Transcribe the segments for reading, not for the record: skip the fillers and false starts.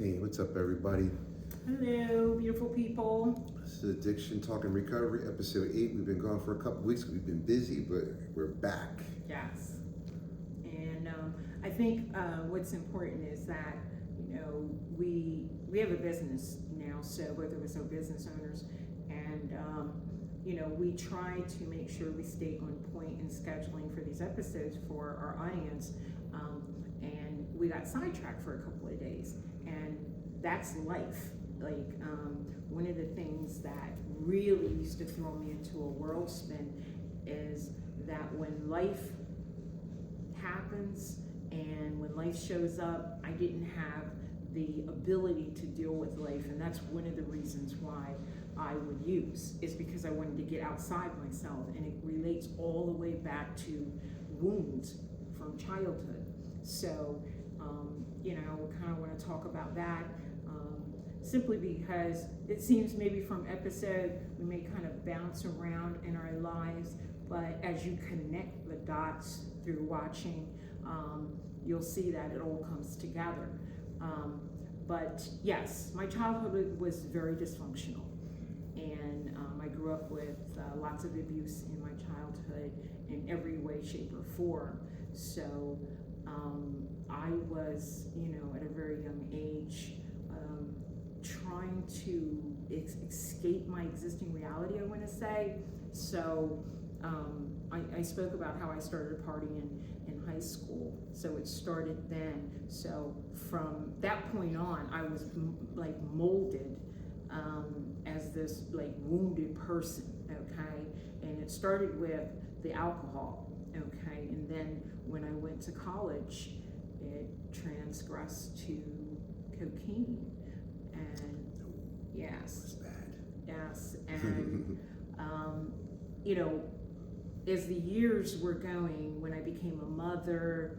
Hey, what's up, everybody? Hello, beautiful people. This is Addiction Talk and Recovery, episode 8. We've been gone for a couple weeks. We've been busy, but we're back. Yes. And I think what's important is that, we have a business now, so both of us are business owners. And, we try to make sure we stay on point in scheduling for these episodes for our audience. And we got sidetracked for a couple of days. And that's life. One of the things that really used to throw me into a whirlspin is that when life happens and when life shows up, I didn't have the ability to deal with life, and that's one of the reasons why I would use, is because I wanted to get outside myself, and it relates all the way back to wounds from childhood. So, we kind of want to talk about that. Simply because it seems maybe from episode we may kind of bounce around in our lives, but as you connect the dots through watching, you'll see that it all comes together. But yes, my childhood was very dysfunctional, and I grew up with lots of abuse in my childhood in every way, shape, or form. So I was, at a very young age, trying to escape my existing reality, I want to say. So I spoke about how I started partying in high school. So it started then. So from that point on, I was molded as this wounded person, okay? And it started with the alcohol, okay? And then when I went to college, it transgressed to cocaine. And yes, That's bad. yes, and as the years were going, when I became a mother,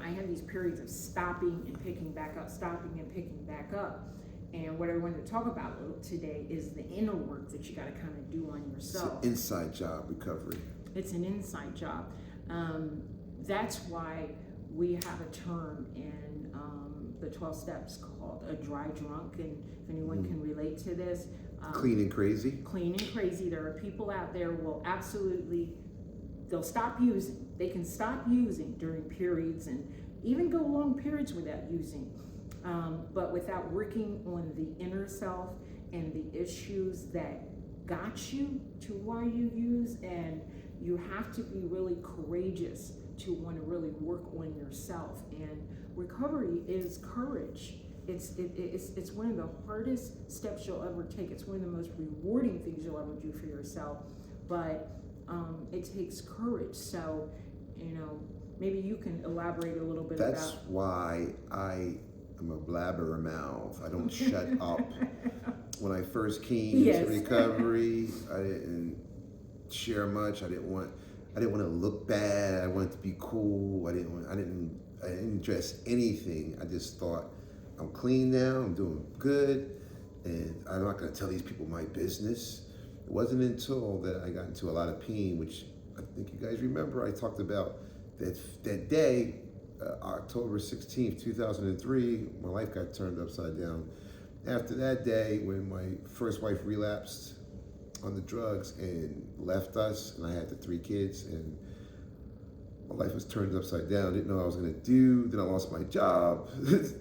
I had these periods of stopping and picking back up, stopping and picking back up. And what I wanted to talk about today is the inner work that you got to kind of do on yourself. It's an inside job, recovery. It's an inside job. That's why we have a term in the 12 steps called a dry drunk, and if anyone can relate to this, Clean and crazy. Clean and crazy. There are people out there will absolutely, they'll stop using. They can stop using during periods and even go long periods without using, but without working on the inner self and the issues that got you to why you use. And you have to be really courageous to want to really work on yourself. And recovery is courage. It's one of the hardest steps you'll ever take. It's one of the most rewarding things you'll ever do for yourself, but it takes courage. So, maybe you can elaborate a little bit That's about. why I am a blabbermouth. I don't shut up. When I first came Yes. to recovery, I didn't share much. I didn't want to look bad. I wanted to be cool. I didn't dress anything. I just thought, I'm clean now, I'm doing good, and I'm not going to tell these people my business. It wasn't until that I got into a lot of pain, which I think you guys remember I talked about that day, October 16th, 2003, my life got turned upside down. After that day, when my first wife relapsed on the drugs and left us, and I had the 3 kids, and my life was turned upside down. I didn't know what I was going to do. Then I lost my job.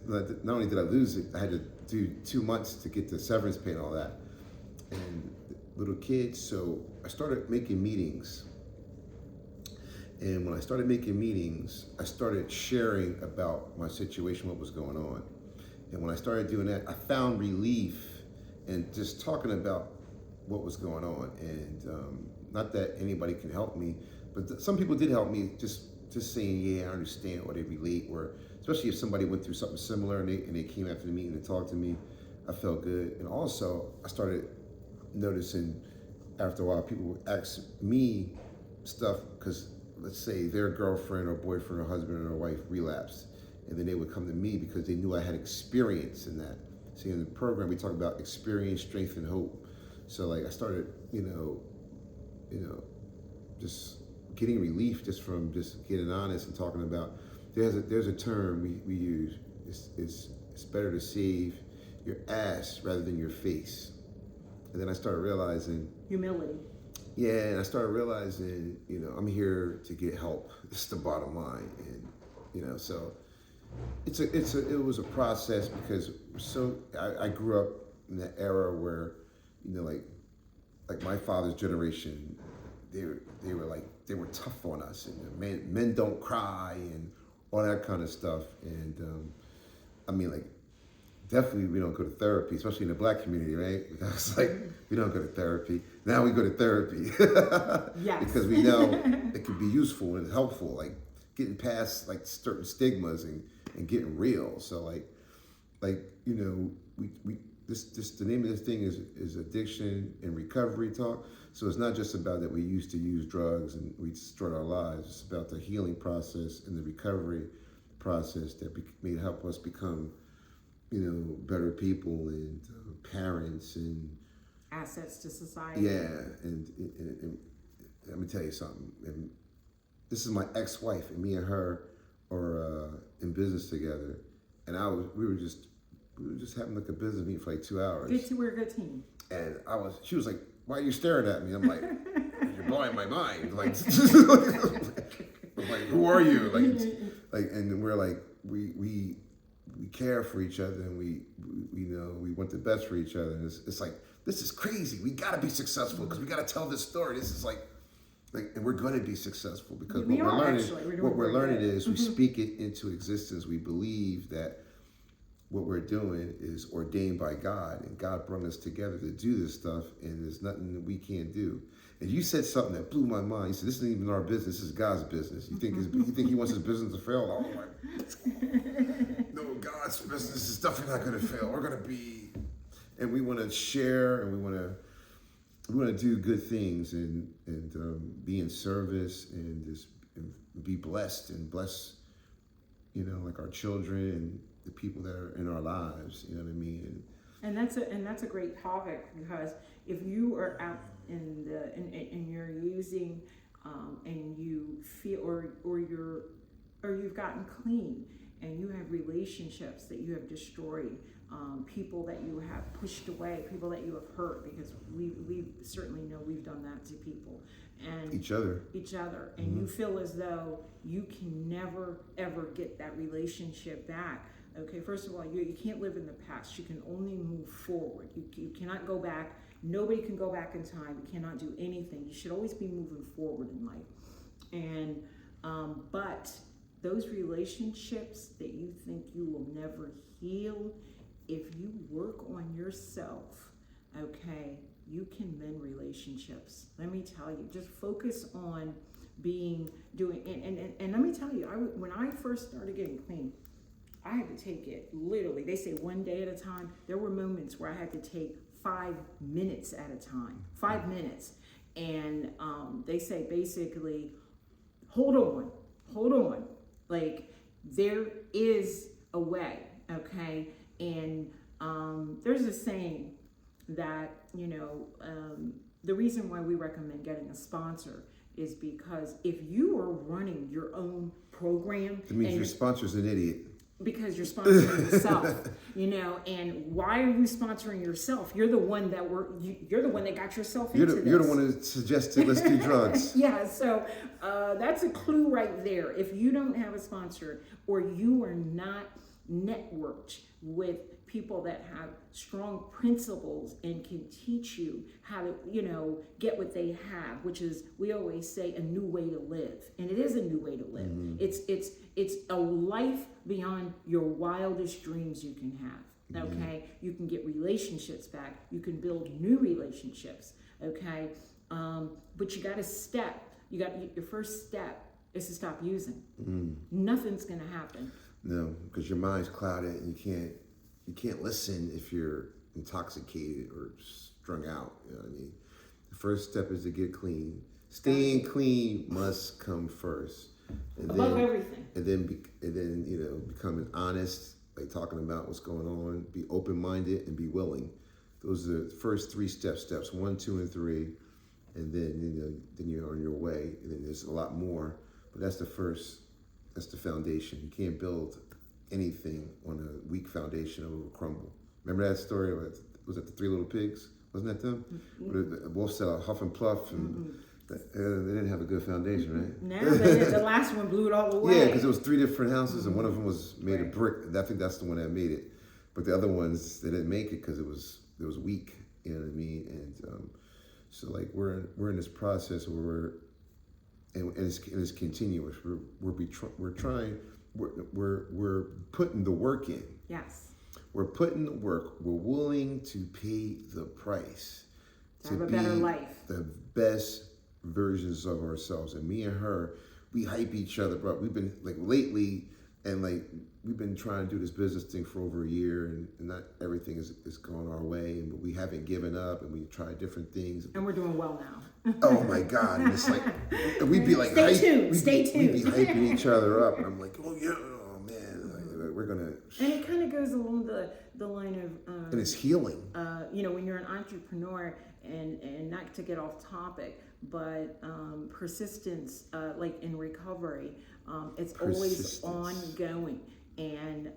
Not only did I lose it, I had to do 2 months to get the severance pay and all that. And little kids, so I started making meetings. And when I started making meetings, I started sharing about my situation, what was going on. And when I started doing that, I found relief in just talking about what was going on. And not that anybody can help me, but some people did help me, just saying, yeah, I understand, or they relate, or especially if somebody went through something similar and they came after the meeting to talk to me, I felt good. And also, I started noticing after a while, people would ask me stuff, because let's say their girlfriend or boyfriend or husband or wife relapsed, and then they would come to me because they knew I had experience in that. See, in the program, we talk about experience, strength, and hope. So I started, just getting relief just from just getting honest and talking about. There's a term we use. It's better to save your ass rather than your face. And then I started realizing, Humility. yeah, and I started realizing, I'm here to get help. It's the bottom line, and so it was a process because I grew up in the era where, like my father's generation, they were tough on us, and men don't cry and all that kind of stuff, and definitely we don't go to therapy, especially in the black community, right? It's like we don't go to therapy. Now we go to therapy. Yes. Because we know it can be useful and helpful, like getting past like certain stigmas and getting real. So we the name of this thing is addiction and recovery talk. So it's not just about that we used to use drugs and we destroyed our lives. It's about the healing process and the recovery process that may help us become better people and parents and assets to society. Yeah, and let me tell you something. And this is my ex-wife, and me and her are in business together. And we were just having like a business meeting for like 2 hours. We're a good team. And she was like, "Why are you staring at me?" I'm like, "You're blowing my mind." Like, I'm like, "Who are you?" And we're like, we care for each other, and we want the best for each other. And it's like, this is crazy. We got to be successful because we got to tell this story. This is like, and we're going to be successful because what we're learning is we speak it into existence. We believe that what we're doing is ordained by God, and God brought us together to do this stuff, and there's nothing that we can't do. And you said something that blew my mind. You said, "This isn't even our business. This is God's business." You think He wants His business to fail? Oh my! No, God's business is definitely not going to fail. We're going to be, and we want to share, and we want to do good things, and be in service, and just be blessed and bless, like our children and the people that are in our lives. You know what I mean? And that's a great topic, because if you are out and you're using and you feel or you've gotten clean and you have relationships that you have destroyed, people that you have pushed away, people that you have hurt, because we certainly know we've done that to people and each other, and mm-hmm. You feel as though you can never ever get that relationship back. Okay, first of all, you can't live in the past. You can only move forward. You cannot go back. Nobody can go back in time. You cannot do anything. You should always be moving forward in life. And but those relationships that you think you will never heal, if you work on yourself, okay, you can mend relationships. Let me tell you, just focus on and let me tell you, when I first started getting clean, I had to take it literally. They say one day at a time. There were moments where I had to take 5 minutes at a time, 5 minutes. And they say basically, hold on. Like, there is a way, okay? And there's a saying that, the reason why we recommend getting a sponsor is because if you are running your own program, it means your sponsor's an idiot. Because you're sponsoring yourself, and why are you sponsoring yourself? You're the one that you're the one that got yourself into this. You're the one who suggested let's do drugs. Yeah, so that's a clue right there. If you don't have a sponsor, or you are not networked with people that have strong principles and can teach you how to, get what they have, which is, we always say, a new way to live. And it is a new way to live. Mm-hmm. It's a life beyond your wildest dreams you can have. Okay. Mm-hmm. You can get relationships back. You can build new relationships. Okay. But you got to step. Your first step is to stop using. Mm-hmm. Nothing's going to happen. No, because your mind's clouded and you can't listen if you're intoxicated or strung out. You know what I mean? The first step is to get clean. Staying clean must come first. And above everything. And then becoming honest, like talking about what's going on, be open-minded and be willing. Those are the first 3 steps. Steps 1, 2, and 3. And then you're on your way. And then there's a lot more. But that's the foundation. You can't build anything on a weak foundation will crumble. Remember that story? Was it the Three Little Pigs? Wasn't that them? The wolf said huff and puff, and they didn't have a good foundation, right? No, the last one blew it all away. Yeah, because it was 3 different houses, and one of them was made of brick. And I think that's the one that made it. But the other ones, they didn't make it because it was weak. You know what I mean? And so like we're in this process where it's continuous. We're putting the work in. Yes. We're putting the work. We're willing to pay the price to have a better life. The best versions of ourselves. And me and her, we hype each other up. We've been like lately, and like we've been trying to do this business thing for over a year, and not everything is going our way, but we haven't given up, and we tried different things. And we're doing well now. Oh my God! And it's like, and we'd be like, stay tuned. We'd be hyping each other up, and I'm like, oh yeah, oh man, like, we're gonna. And it kind of goes along the line of. And it's healing. When you're an entrepreneur, and not to get off topic, but persistence, like in recovery, it's always ongoing. And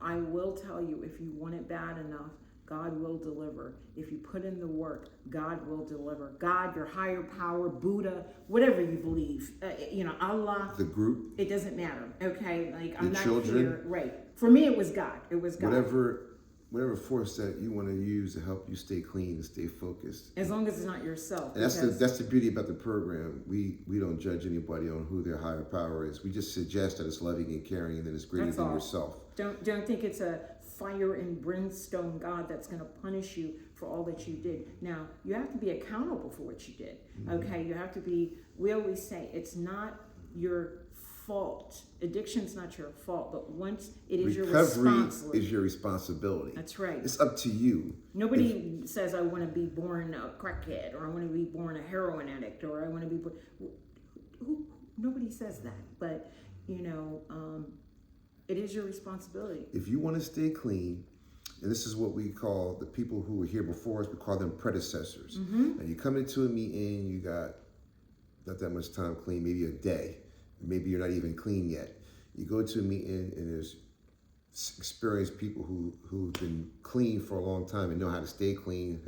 I will tell you, if you want it bad enough, God will deliver. If you put in the work, God will deliver. God, your higher power, Buddha, whatever you believe, Allah. The group. It doesn't matter. Okay, like I'm not children, here. Right. For me, it was God. It was God. Whatever force that you want to use to help you stay clean and stay focused. As long as it's not yourself. And that's the beauty about the program. We don't judge anybody on who their higher power is. We just suggest that it's loving and caring, and that it's greater than yourself. Don't think it's a fire and brimstone God that's going to punish you for all that you did. Now, you have to be accountable for what you did. Okay, you have to be. We always say it's not your fault. Addiction's not your fault, but once it is your responsibility. Recovery is your responsibility. That's right. It's up to you. Nobody says I want to be born a crackhead, or I want to be born a heroin addict, or I want to be born. Nobody says that, but it is your responsibility. If you want to stay clean, and this is what we call the people who were here before us, we call them predecessors. And you come into a meeting, you got not that much time clean, maybe a day. Maybe you're not even clean yet. You go to a meeting and there's experienced people who've been clean for a long time and know how to stay clean,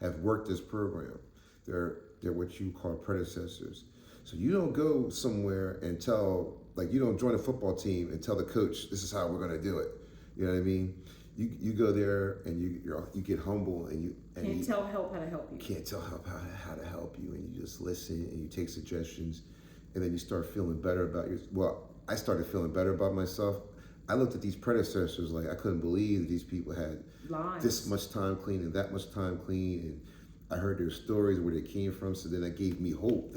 have worked this program. They're what you call predecessors. So you don't go somewhere and you don't join a football team and tell the coach, this is how we're gonna do it. You know what I mean? You go there and you get humble and you can't tell help how to help you. Can't tell help how to help you, and you just listen and you take suggestions. And then you start feeling better about I started feeling better about myself. I looked at these predecessors like I couldn't believe that these people had this much time clean and that much time clean. And I heard their stories, where they came from. So then that gave me hope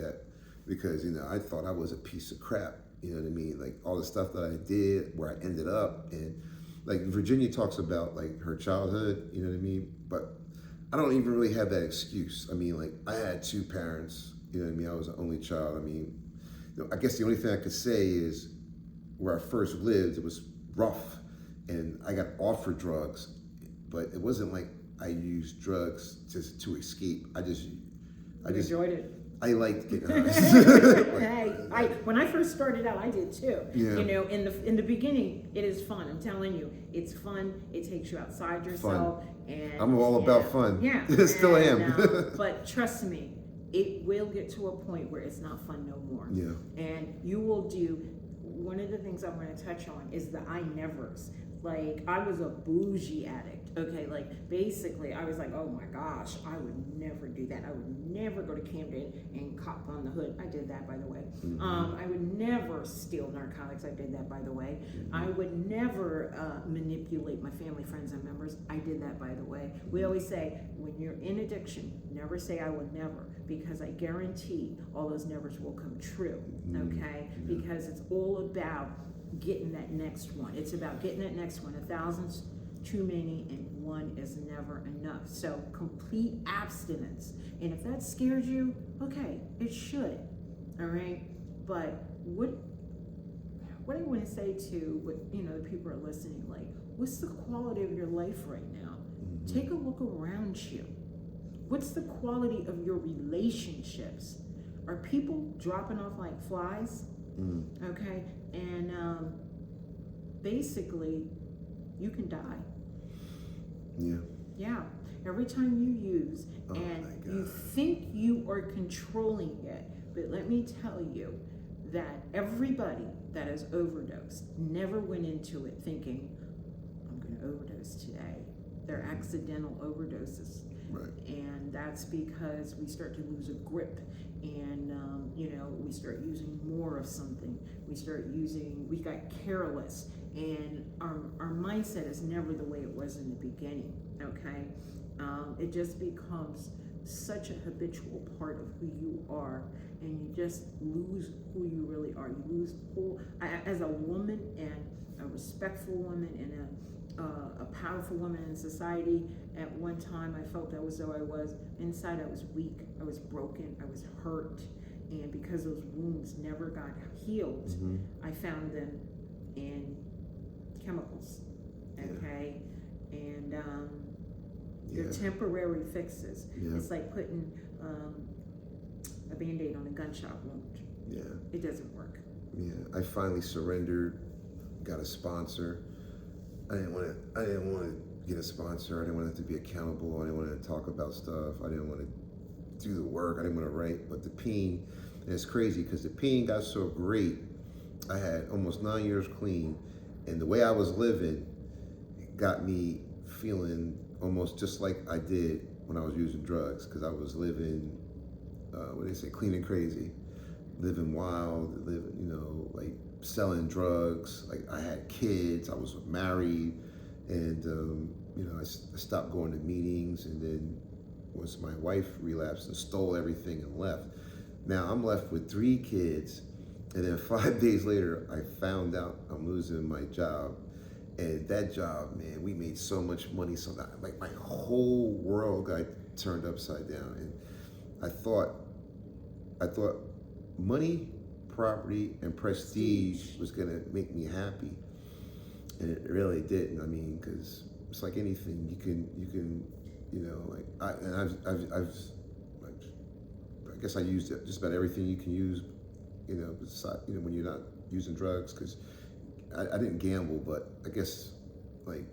because I thought I was a piece of crap. You know what I mean? Like all the stuff that I did, where I ended up. And like Virginia talks about like her childhood, you know what I mean? But I don't even really have that excuse. I mean, like I had 2 parents, you know what I mean? I was the only child. I mean, I guess the only thing I could say is where I first lived, it was rough, and I got offered drugs, but it wasn't like I used drugs to escape. I just enjoyed it. I liked getting high. When I first started out, I did too. Yeah. In the beginning, it is fun. I'm telling you, it's fun. It takes you outside yourself, and I'm all about fun. Yeah, still am. But trust me, it will get to a point where it's not fun no more. Yeah. And you will do. One of the things I'm going to touch on is the I nevers. Like, I was a bougie addict, okay? Like, basically, I was like, oh my gosh, I would never do that. I would never go to Camden and cop on the hood. I did that, by the way. I would never steal narcotics. I did that, by the way. I would never manipulate my family, friends, and members. I did that, by the way. We always say, when you're in addiction, never say I would never, because I guarantee all those nevers will come true, okay? Because it's all about getting that next one. It's about getting that next one. 1,000's too many, and 1 is never enough. So complete abstinence. And if that scares you, okay, it should. All right. But what I want to say to the people are listening, like, what's the quality of your life right now? Take a look around you. What's the quality of your relationships? Are people dropping off like flies? Okay, and basically, you can die. Yeah. Yeah. Every time you use, Oh and my you God. think you are controlling it, but let me tell you that everybody that has overdosed never went into it thinking, I'm going to overdose today. They're accidental overdoses. Right. And that's because we start to lose a grip, and we start using more of something. We got careless, and our mindset is never the way it was in the beginning. Okay, it just becomes such a habitual part of who you are, and you just lose who you really are. You lose as a woman, and a respectful woman, and a powerful woman in society. At one time, I felt that was though I was inside. I was weak. I was broken. I was hurt, and because those wounds never got healed, Mm-hmm. I found them in chemicals. Okay, and they're Yeah. temporary fixes. Yeah. It's like putting a Band-Aid on a gunshot wound. Yeah. It doesn't work. Yeah. I finally surrendered. Got a sponsor. I didn't want to get a sponsor. I didn't want it to be accountable. I didn't want to talk about stuff. I didn't want to do the work. I didn't want to write. But the pain, and it's crazy because the pain got so great. I had almost 9 years clean, and the way I was living got me feeling almost just like I did when I was using drugs, because I was living, what do they say, clean and crazy, living wild, living, like selling drugs. Like I had kids, I was married, and I stopped going to meetings. And then once my wife relapsed and stole everything and left, now I'm left with 3 kids. And then 5 days later, I found out I'm losing my job. And that job, man, we made so much money. So that, like, my whole world got turned upside down. And I thought money, property, and prestige was gonna make me happy. And it really didn't. I mean, because it's like anything, you can, I guess I used just about everything you can use, when you're not using drugs, because I didn't gamble, but I guess like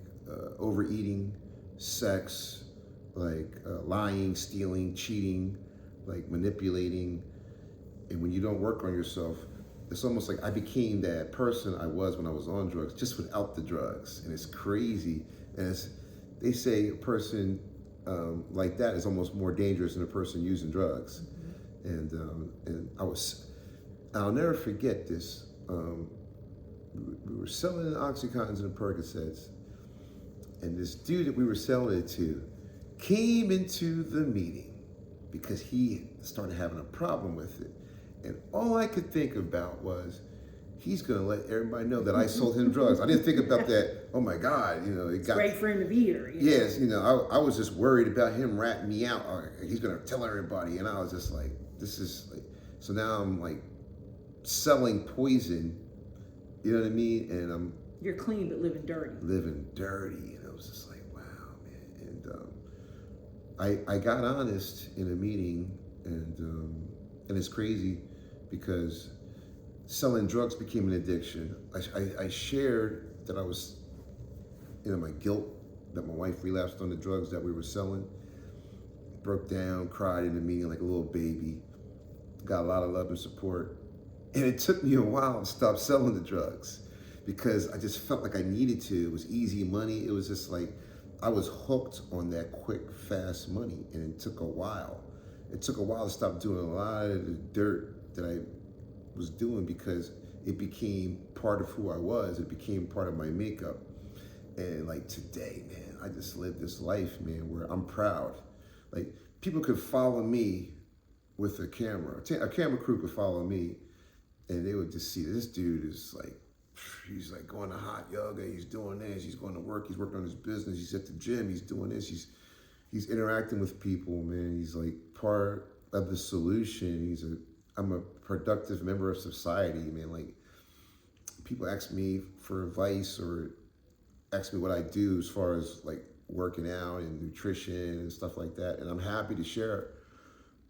overeating, sex, like lying, stealing, cheating, like manipulating. And when you don't work on yourself, it's almost like I became that person I was when I was on drugs, just without the drugs. And it's crazy. And they say a person like that is almost more dangerous than a person using drugs. And I'll never forget this. We were selling Oxycontins and Percocets, and this dude that we were selling it to came into the meeting because he started having a problem with it. And all I could think about was, he's gonna let everybody know that I sold him drugs. I didn't think about that, oh my God, It's great for him to be here. Yes, I was just worried about him ratting me out. He's gonna tell everybody. And I was just like, this is like, so now I'm like selling poison, you know what I mean? And you're clean but living dirty. And I was just like, wow, man. And I got honest in a meeting, and it's crazy because selling drugs became an addiction. I shared that I was, my guilt that my wife relapsed on the drugs that we were selling. Broke down, cried in the meeting like a little baby. Got a lot of love and support. And it took me a while to stop selling the drugs because I just felt like I needed to. It was easy money. It was just like I was hooked on that quick, fast money, and it took a while. It took a while to stop doing a lot of the dirt that I was doing because it became part of who I was. It became part of my makeup. And like today, man, I just live this life, man, where I'm proud. Like people could follow me with a camera. A camera crew could follow me, and they would just see this dude is like, he's like going to hot yoga, he's doing this, he's going to work, he's working on his business, he's at the gym, he's doing this, he's interacting with people, man. He's like part of the solution. I'm a productive member of society, man. Like people ask me for advice or ask me what I do as far as like working out and nutrition and stuff like that, and I'm happy to share it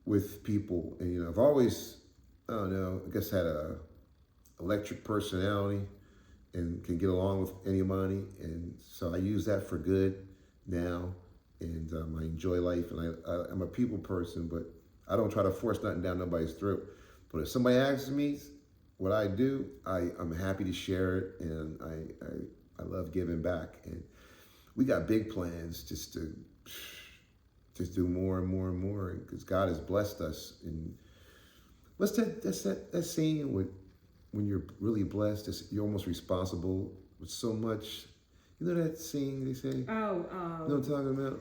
with people. And I've always, I don't know, I guess had a electric personality, and can get along with anybody, and so I use that for good now, and I enjoy life, and I'm a people person, but I don't try to force nothing down nobody's throat. But if somebody asks me what I do, I'm happy to share it, and I love giving back, and we got big plans just to just do more and more and more, because God has blessed us. And what's that saying with when you're really blessed, you're almost responsible with so much. You know that saying they say? Oh, You know what I'm talking about?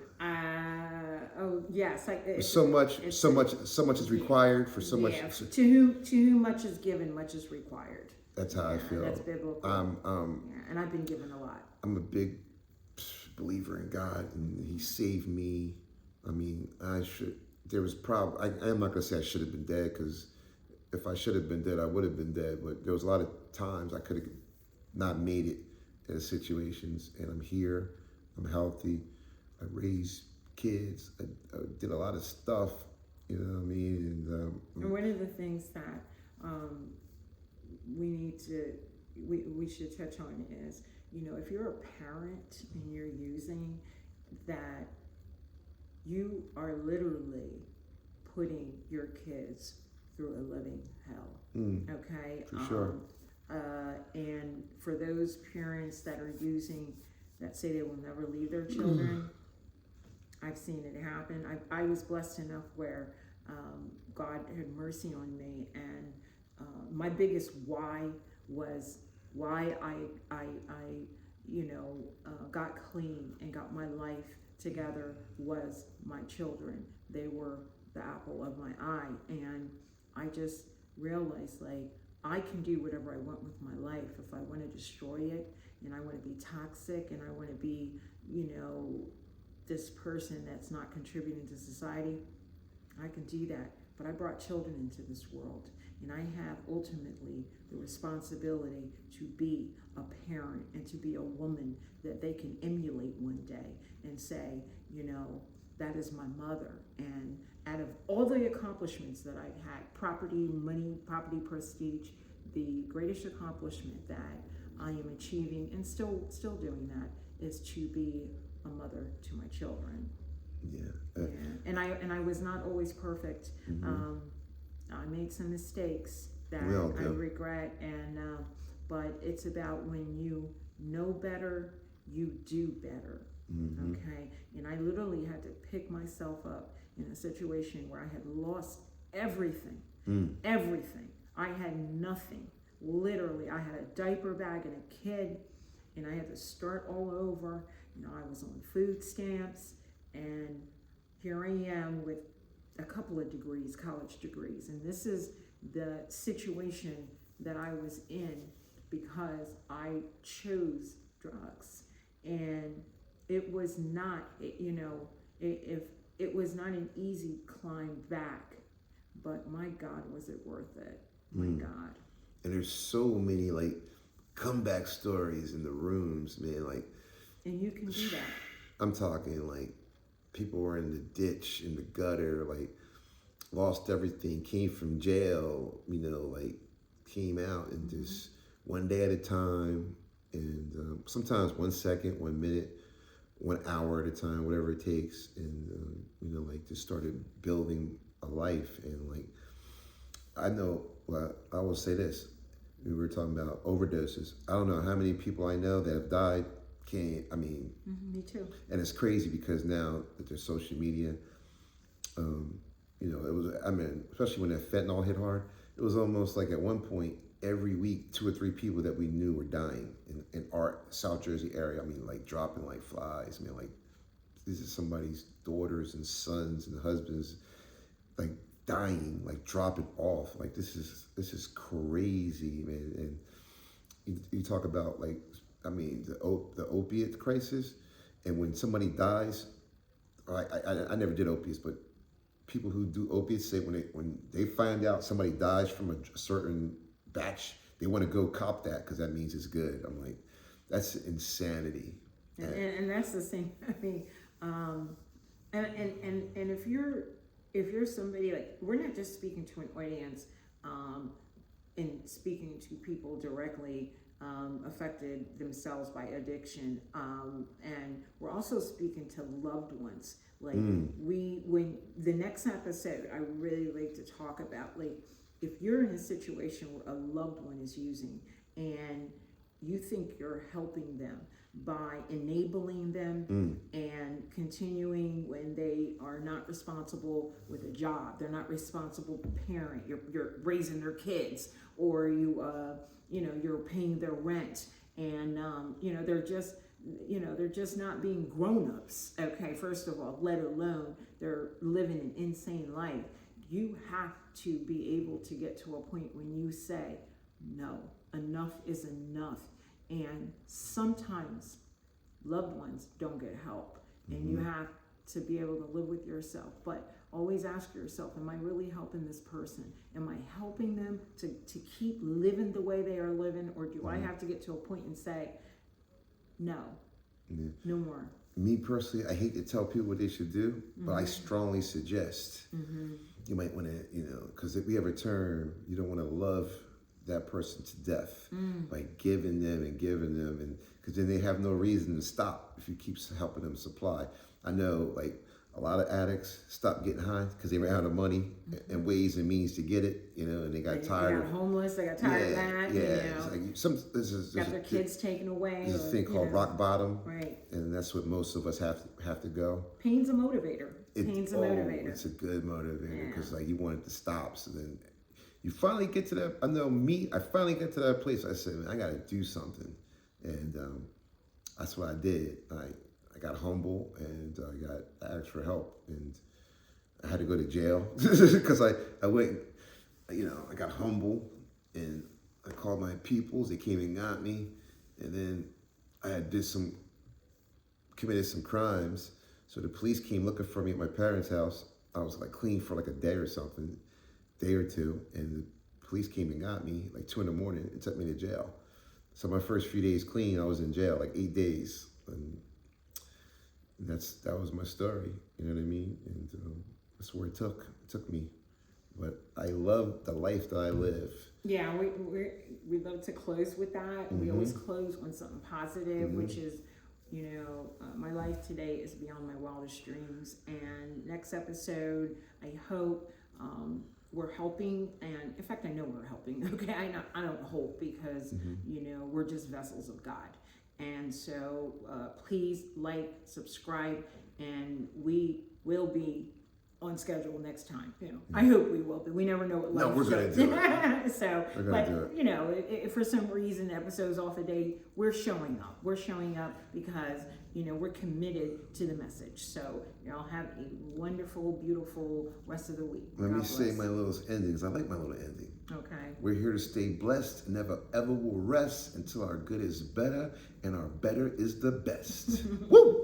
oh yes, So much is required for so much. yeah. To whom much is given, much is required. That's how I feel. That's biblical. Yeah, and I've been given a lot. I'm a big believer in God, and He saved me. I mean, there was I am not gonna say I should have been dead, because if I should have been dead, I would have been dead. But there was a lot of times I could have not made it in situations, and I'm here. I'm healthy. I raised kids. I did a lot of stuff. You know what I mean? And one of the things that we should touch on is, if you're a parent and you're using that, you are literally putting your kids through a living hell. Okay? For sure. And for those parents that are using, that say they will never leave their children, I've seen it happen. I was blessed enough where God had mercy on me, and my biggest why was why I got clean and got my life together was my children. They were the apple of my eye, and I just realized, like, I can do whatever I want with my life. If I want to destroy it, and I want to be toxic, and I want to be, this person that's not contributing to society, I can do that. But I brought children into this world, and I have ultimately the responsibility to be a parent and to be a woman that they can emulate one day and say, that is my mother. And out of all the accomplishments that I've had, property, money, property, prestige, the greatest accomplishment that I am achieving and still doing that is to be a mother to my children. Yeah. And I was not always perfect. I made some mistakes that I regret, and but it's about when you know better, you do better. Okay, and I literally had to pick myself up in a situation where I had lost everything. Everything. I had nothing. Literally, I had a diaper bag and a kid, and I had to start all over. I was on food stamps, and here I am with a couple of degrees, college degrees, and this is the situation that I was in because I chose drugs. And it was not, if it was not an easy climb back, but my God, was it worth it? My God. And there's so many comeback stories in the rooms, man. And you can do that. I'm talking people were in the ditch, in the gutter, lost everything, came from jail, came out, and just one day at a time, and sometimes 1 second, 1 minute, 1 hour at a time, whatever it takes, and just started building a life. And I know, I will say this: we were talking about overdoses. I don't know how many people I know that have died. Me too. And it's crazy because now that there's social media, it was, especially when that fentanyl hit hard, it was almost like at one point, every week, 2 or 3 people that we knew were dying in our South Jersey area. Dropping like flies. These are somebody's daughters and sons and husbands, dying, dropping off. This is crazy, man. And you talk about the opiate crisis, and when somebody dies, I never did opiates, but people who do opiates say when they find out somebody dies from a certain batch, they want to go cop that because that means it's good. I'm like, that's insanity. And that's the same. And if you're somebody, we're not just speaking to an audience and speaking to people directly affected themselves by addiction. And we're also speaking to loved ones. Like when the next episode, I really like to talk about, like, if you're in a situation where a loved one is using and you think you're helping them by enabling them and continuing when they are not responsible with a job, they're not responsible parent, you're raising their kids, or you're paying their rent, and they're just not being grown-ups, okay, first of all, let alone they're living an insane life. You have to be able to get to a point when you say, no, enough is enough. And sometimes loved ones don't get help, and you have to be able to live with yourself. But always ask yourself, am I really helping this person? Am I helping them to keep living the way they are living? Or do I have to get to a point and say, no, no more? Me personally, I hate to tell people what they should do, but I strongly suggest you might want to, because if we have a term, you don't want to love that person to death by giving them, and because then they have no reason to stop if you keep helping them supply. I know, like, a lot of addicts stop getting high because they ran out of money and ways and means to get it, and they got tired. They got homeless, they got tired of that. It's like got their kids taken away. There's a thing called rock bottom, right? And that's what most of us have to go. Pain's a motivator. Pain's a motivator. It's a good motivator because like you want it to stop, so then you finally get to that. I know me. I finally get to that place. I said, man, I got to do something, and that's what I did. I got humble, and I asked for help, and I had to go to jail because I went. I got humble, and I called my peoples. They came and got me, and then I had committed some crimes. So the police came looking for me at my parents' house. I was like clean for like a day or something. Day or two, and the police came and got me like 2 a.m. and took me to jail. So my first few days clean, I was in jail like 8 days, and that was my story. You know what I mean? And that's where it took me. But I love the life that I live. Yeah, we love to close with that. We always close on something positive, which is, my life today is beyond my wildest dreams. And next episode, I hope. We're helping, and in fact, I know we're helping. Okay, I don't hope, because we're just vessels of God, and so please like, subscribe, and we will be on schedule next time. I hope we will, but we never know what life. No, we're gonna do it. So, but if for some reason the episode's off a day, we're showing up. We're showing up because we're committed to the message. So y'all have a wonderful, beautiful rest of the week. Let me say my little endings. I like my little ending. Okay. We're here to stay blessed, never ever will rest until our good is better and our better is the best. Woo!